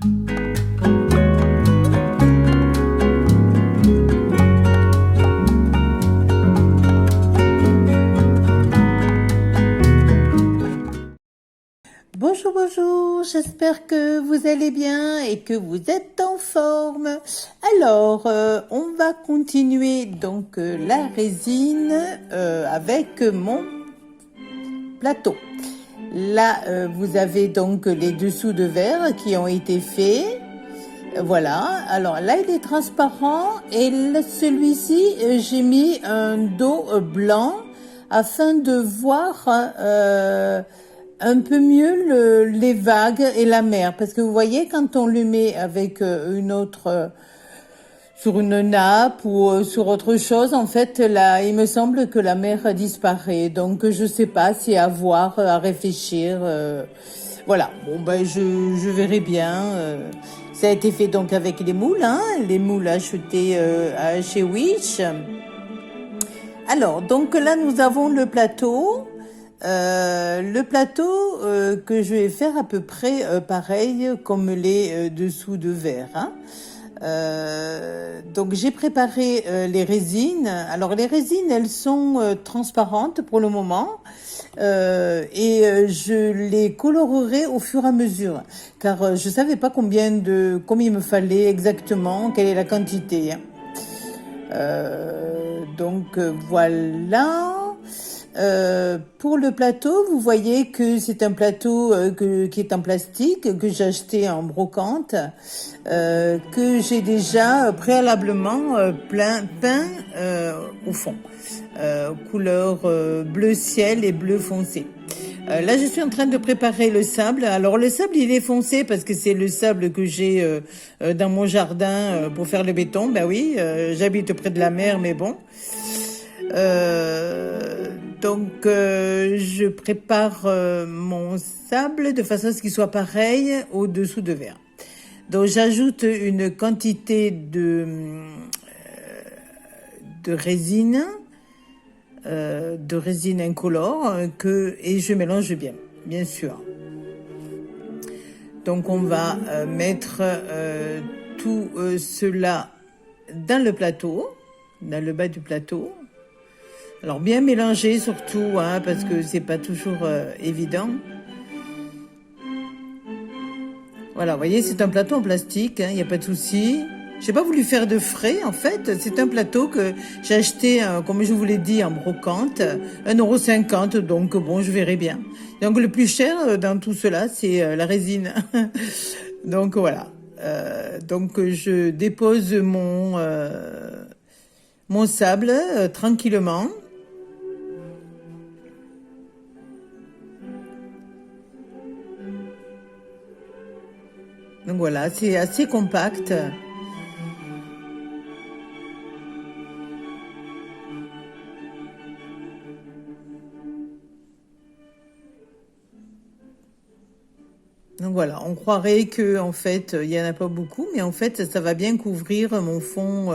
Bonjour, bonjour, j'espère que vous allez bien et que vous êtes en forme. Alors, on va continuer donc la résine avec mon plateau. Là, vous avez donc les dessous de verre qui ont été faits. Voilà, alors là il est transparent et celui-ci j'ai mis un dos blanc afin de voir un peu mieux les vagues et la mer, parce que vous voyez quand on le met avec une autre sur une nappe ou sur autre chose, en fait là il me semble que la mer disparaît, donc je sais pas, c'est à voir, à réfléchir. Voilà, bon ben je verrai bien. Ça a été fait donc avec les moules, hein, les moules achetés chez Wish. Alors, donc là nous avons le plateau. Le plateau que je vais faire à peu près pareil comme les dessous de verre. Hein. Donc j'ai préparé les résines. Alors les résines, elles sont transparentes pour le moment. Et je les colorerai au fur et à mesure, car je savais pas combien il me fallait exactement, quelle est la quantité. Hein. Donc voilà. Pour le plateau, vous voyez que c'est un plateau qui est en plastique, que j'ai acheté en brocante, que j'ai déjà préalablement peint au fond, couleur bleu ciel et bleu foncé. Là, je suis en train de préparer le sable. Alors, le sable, il est foncé parce que c'est le sable que j'ai dans mon jardin pour faire le béton. Ben oui, j'habite près de la mer, mais bon. Donc, je prépare mon sable de façon à ce qu'il soit pareil au-dessous de verre. Donc, j'ajoute une quantité de résine incolore et je mélange bien sûr. Donc, on va mettre tout cela dans le plateau, dans le bas du plateau. Alors bien mélanger surtout, hein, parce que c'est pas toujours évident. Voilà, vous voyez, c'est un plateau en plastique, il n'y a pas de souci. J'ai pas voulu faire de frais, en fait. C'est un plateau que j'ai acheté, comme je vous l'ai dit, en brocante, 1,50 €, donc bon, je verrai bien. Donc le plus cher dans tout cela, c'est la résine. Donc voilà. Donc je dépose mon sable tranquillement. Donc voilà, c'est assez compact. Donc voilà, on croirait que en fait il y en a pas beaucoup, mais en fait ça va bien couvrir mon fond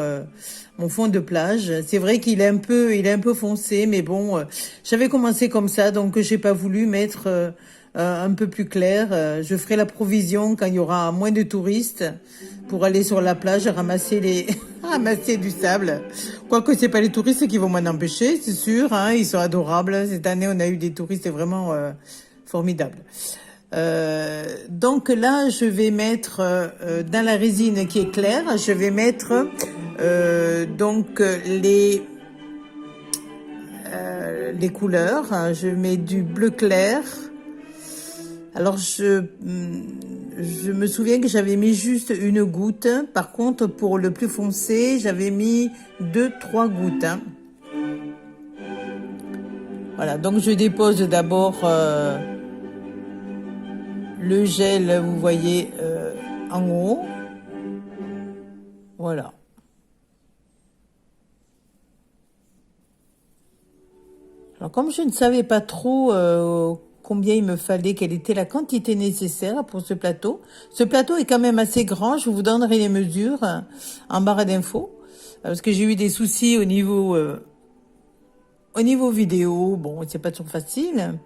de plage. C'est vrai qu'il est un peu foncé, mais bon, j'avais commencé comme ça, donc j'ai pas voulu mettre un peu plus clair. Je ferai la provision quand il y aura moins de touristes pour aller sur la plage ramasser ramasser du sable. Quoique c'est pas les touristes qui vont m'en empêcher, c'est sûr. Hein, ils sont adorables. Cette année on a eu des touristes vraiment formidables. Donc là, je vais mettre dans la résine qui est claire, je vais mettre donc les couleurs. Je mets du bleu clair. Alors je me souviens que j'avais mis juste une goutte. Par contre, pour le plus foncé, j'avais mis 2-3 gouttes. Hein. Voilà, donc je dépose d'abord le gel, vous voyez, en haut. Voilà. Alors, comme je ne savais pas trop combien il me fallait, quelle était la quantité nécessaire pour ce plateau. Ce plateau est quand même assez grand. Je vous donnerai les mesures en barre d'infos. Parce que j'ai eu des soucis au niveau vidéo. Bon, c'est pas toujours facile.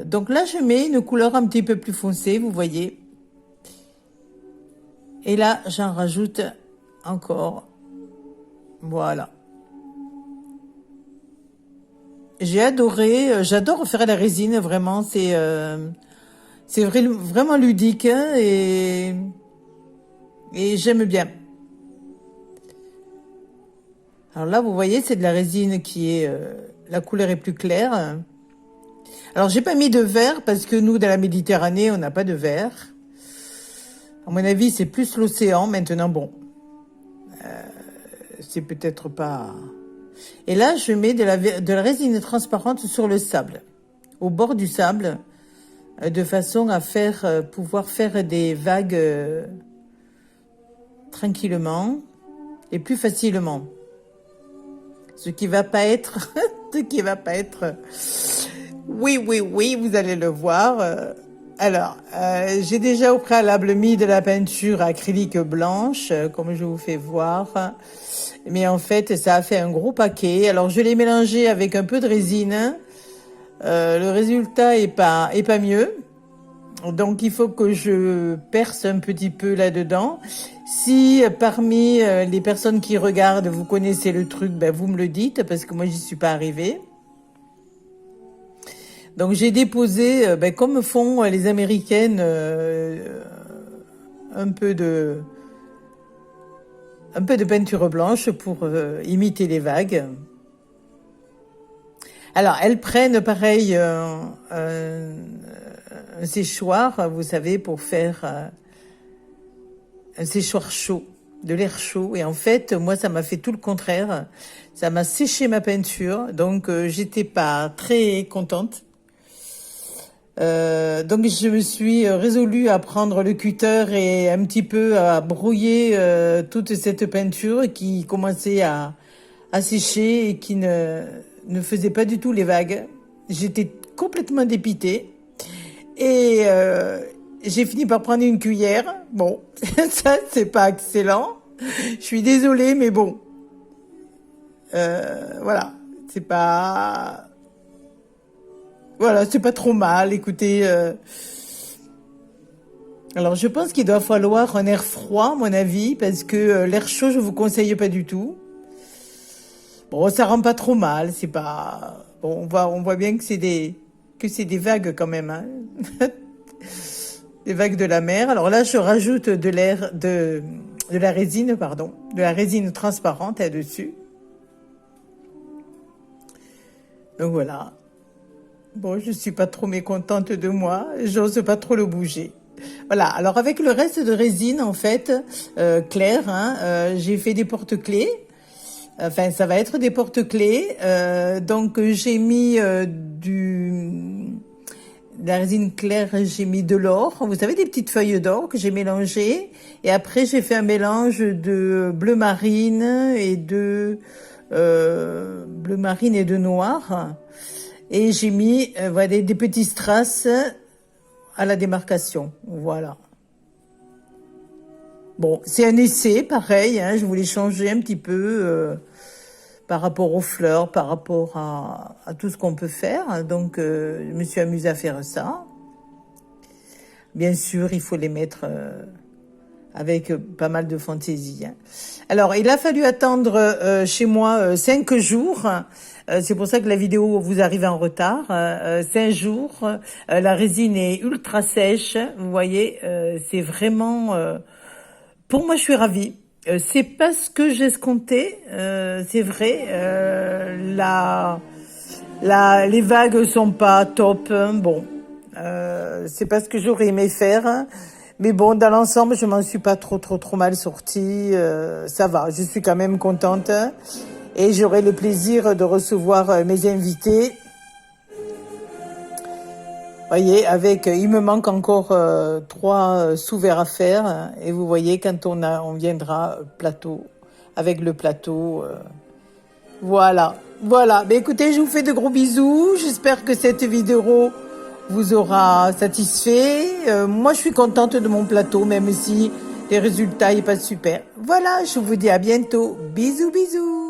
Donc là, je mets une couleur un petit peu plus foncée, vous voyez. Et là, j'en rajoute encore. Voilà. J'ai adoré, j'adore faire la résine, vraiment, vraiment ludique hein, et j'aime bien. Alors là, vous voyez, c'est de la résine qui est, la couleur est plus claire. Alors, j'ai pas mis de vert parce que nous, dans la Méditerranée, on n'a pas de vert. À mon avis, c'est plus l'océan maintenant. Bon, c'est peut-être pas... Et là, je mets de la résine transparente sur le sable, au bord du sable, de façon à pouvoir faire des vagues tranquillement et plus facilement. Ce qui va pas être, oui, vous allez le voir. Alors, j'ai déjà au préalable mis de la peinture acrylique blanche, comme je vous fais voir. Mais en fait, ça a fait un gros paquet. Alors, je l'ai mélangé avec un peu de résine. Le résultat est pas mieux. Donc, il faut que je perce un petit peu là-dedans. Si parmi les personnes qui regardent, vous connaissez le truc, ben, vous me le dites, parce que moi, j'y suis pas arrivée. Donc, j'ai déposé, ben, comme font les Américaines, un peu de peinture blanche pour imiter les vagues. Alors, elles prennent pareil un séchoir, vous savez, pour faire un séchoir chaud, de l'air chaud. Et en fait, moi, ça m'a fait tout le contraire. Ça m'a séché ma peinture, donc j'étais pas très contente. Donc je me suis résolue à prendre le cutter et un petit peu à brouiller toute cette peinture qui commençait à sécher et qui ne faisait pas du tout les vagues. J'étais complètement dépitée et j'ai fini par prendre une cuillère. Bon, ça c'est pas excellent. Je suis désolée, mais bon, voilà, c'est pas... Voilà, c'est pas trop mal, écoutez. Alors, je pense qu'il doit falloir un air froid, à mon avis, parce que l'air chaud, je vous conseille pas du tout. Bon, ça rend pas trop mal, c'est pas... Bon, on voit bien que c'est des vagues quand même, hein. Des vagues de la mer. Alors là, je rajoute de la résine, pardon, de la résine transparente là-dessus. Donc voilà. Bon, je suis pas trop mécontente de moi, j'ose pas trop le bouger. Voilà, alors avec le reste de résine, en fait, claire, hein, j'ai fait des porte-clés. Enfin, ça va être des porte-clés. Donc, j'ai mis de la résine claire, j'ai mis de l'or. Vous savez, des petites feuilles d'or que j'ai mélangées. Et après, j'ai fait un mélange de bleu marine et de noir. Et j'ai mis voilà, des petits strass à la démarcation. Voilà. Bon, c'est un essai, pareil. Hein, je voulais changer un petit peu par rapport aux fleurs, par rapport à tout ce qu'on peut faire. Donc, je me suis amusée à faire ça. Bien sûr, il faut les mettre avec pas mal de fantaisie. Hein. Alors, il a fallu attendre chez moi 5 jours. C'est pour ça que la vidéo vous arrive en retard. 5 jours. La résine est ultra sèche. Vous voyez, c'est vraiment... pour moi, je suis ravie. C'est pas ce que j'escomptais. C'est vrai. Les vagues sont pas top. Hein, bon, c'est pas ce que j'aurais aimé faire. Mais bon, dans l'ensemble, je m'en suis pas trop mal sortie. Ça va, je suis quand même contente. Et j'aurai le plaisir de recevoir mes invités. Voyez, il me manque encore 3 sous-verres à faire. Et vous voyez, quand on viendra avec le plateau. Voilà. Mais écoutez, je vous fais de gros bisous. J'espère que cette vidéo vous aura satisfait. Moi, je suis contente de mon plateau, même si les résultats n'est pas super. Voilà, je vous dis à bientôt. Bisous.